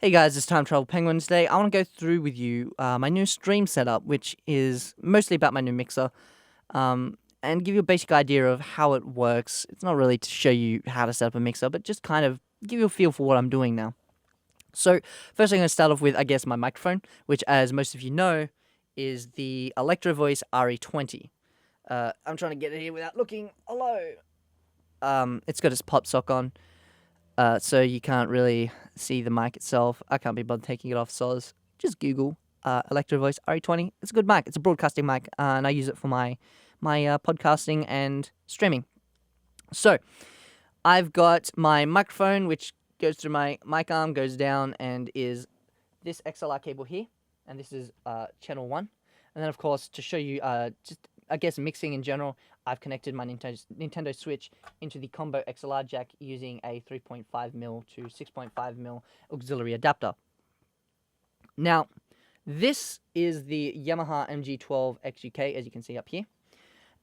Hey guys, it's Time Travel Penguin. Today I want to go through with you my new stream setup, which is mostly about my new mixer, and give you a basic idea of how it works. It's not really to show you how to set up a mixer, but just kind of give you a feel for what I'm doing now. So first I'm going to start off with, I guess, my microphone, which, as most of you know, is the Electro-Voice RE20. I'm trying to get it here without looking. Hello! It's got its pop sock on. So you can't really see the mic itself. I can't be bothered taking it off, so just Google Electro-Voice RE20. It's a good mic. It's a broadcasting mic, and I use it for my podcasting and streaming. So I've got my microphone, which goes through my mic arm, goes down, and is this XLR cable here, and this is channel 1. And then, of course, to show you just, I guess, mixing in general, I've connected my Nintendo Switch into the combo XLR jack using a 3.5mm to 6.5mm auxiliary adapter. Now, this is the Yamaha MG12XUK, as you can see up here,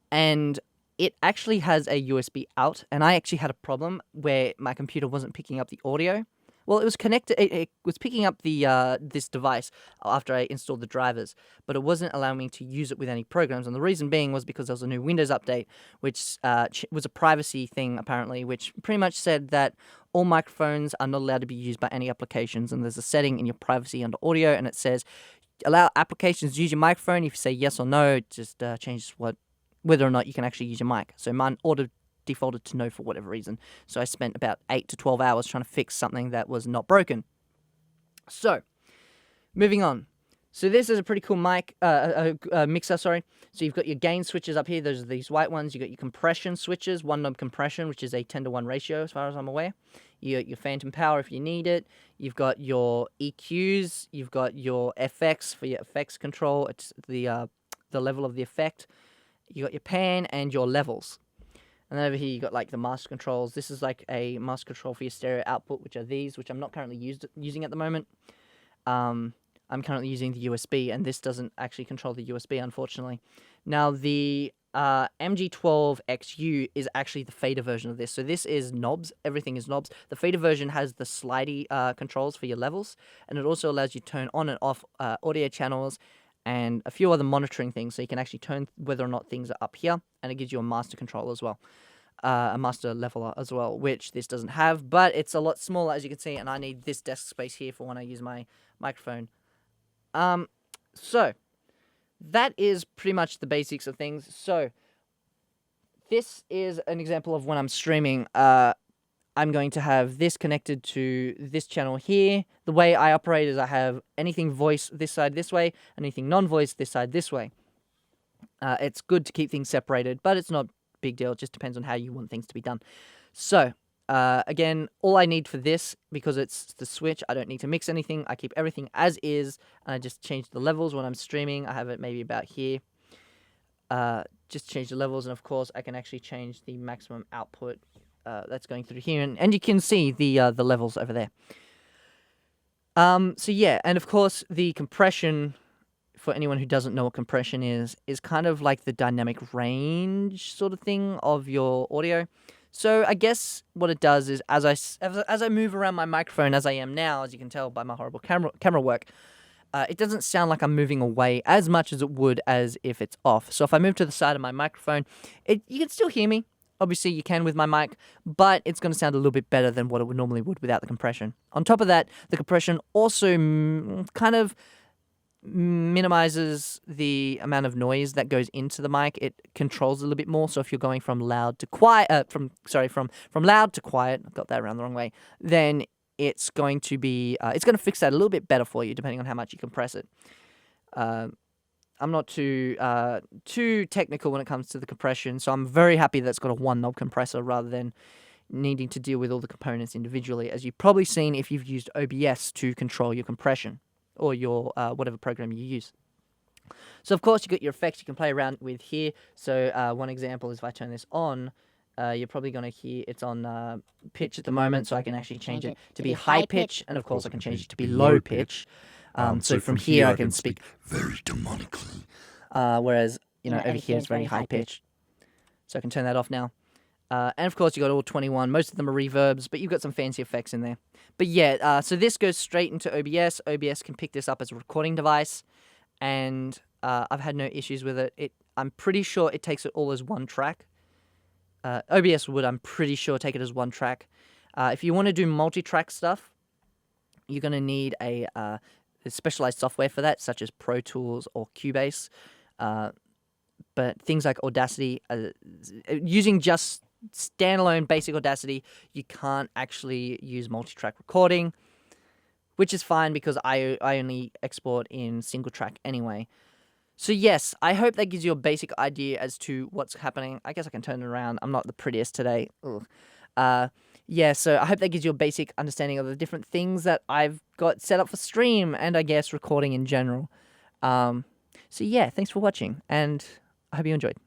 and it actually has a USB out, and I actually had a problem where my computer wasn't picking up the audio. Well, it was connected. It was picking up the this device after I installed the drivers, but it wasn't allowing me to use it with any programs. And the reason being was because there was a new Windows update, which was a privacy thing apparently, which pretty much said that all microphones are not allowed to be used by any applications. And there's a setting in your privacy under audio, and it says allow applications to use your microphone. If you say yes or no, it just changes whether or not you can actually use your mic. So mine defaulted to no for whatever reason. So I spent about 8 to 12 hours trying to fix something that was not broken. So, moving on. So this is a pretty cool mixer, sorry. So you've got your gain switches up here. Those are these white ones. You've got your compression switches, one knob compression, which is a 10:1 ratio as far as I'm aware. You got your phantom power if you need it. You've got your EQs. You've got your FX for your effects control. It's the level of the effect. You got your pan and your levels. And then over here you got like the master controls. This is like a master control for your stereo output, which are these, which I'm not currently using at the moment. I'm currently using the USB, and this doesn't actually control the USB, unfortunately. Now the MG12XU is actually the fader version of this. So this is knobs. Everything is knobs. The fader version has the slidey controls for your levels, and it also allows you to turn on and off audio channels and a few other monitoring things, so you can actually turn whether or not things are up here, and it gives you a master control as well, a master leveler as well, which this doesn't have, but it's a lot smaller, as you can see, and I need this desk space here for when I use my microphone. So that is pretty much the basics of things. So this is an example of when I'm streaming. I'm going to have this connected to this channel here. The way I operate is I have anything voice this side this way, anything non-voice this side this way. It's good to keep things separated, but it's not a big deal. It just depends on how you want things to be done. So, again, all I need for this, because it's the switch, I don't need to mix anything. I keep everything as is, and I just change the levels when I'm streaming. I have it maybe about here. Just change the levels, and of course, I can actually change the maximum output that's going through here, and you can see the levels over there. So yeah, and of course the compression, for anyone who doesn't know what compression is kind of like the dynamic range sort of thing of your audio. So I guess what it does is as I move around my microphone, as I am now, as you can tell by my horrible camera work, it doesn't sound like I'm moving away as much as it would as if it's off. So if I move to the side of my microphone, you can still hear me. Obviously, you can with my mic, but it's going to sound a little bit better than what it would normally would without the compression. On top of that, the compression also kind of minimizes the amount of noise that goes into the mic. It controls a little bit more. So if you're going from loud to quiet, from loud to quiet, I got that around the wrong way, then it's going to be it's going to fix that a little bit better for you, depending on how much you compress it. I'm not too technical when it comes to the compression, so I'm very happy that it's got a one-knob compressor rather than needing to deal with all the components individually, as you've probably seen if you've used OBS to control your compression or your whatever program you use. So, of course, you've got your effects you can play around with here. So one example is if I turn this on, you're probably going to hear it's on pitch at the moment, so I can actually change it to be high pitch, and of course I can change it to be low pitch. So from here I can speak very demonically, whereas over here it's very high pitch. So I can turn that off now. And of course, you got all 21. Most of them are reverbs, but you've got some fancy effects in there. But yeah, so this goes straight into OBS. OBS can pick this up as a recording device, and I've had no issues with it. I'm pretty sure it takes it all as one track. OBS would, I'm pretty sure, take it as one track. If you want to do multi-track stuff, you're going to need a specialized software for that, such as Pro Tools or Cubase. But things like Audacity, using just standalone basic Audacity, you can't actually use multi-track recording, which is fine because I only export in single track anyway. So yes, I hope that gives you a basic idea as to what's happening. I guess I can turn it around. I'm not the prettiest today. Yeah, so I hope that gives you a basic understanding of the different things that I've got set up for stream and I guess recording in general. So yeah, thanks for watching and I hope you enjoyed.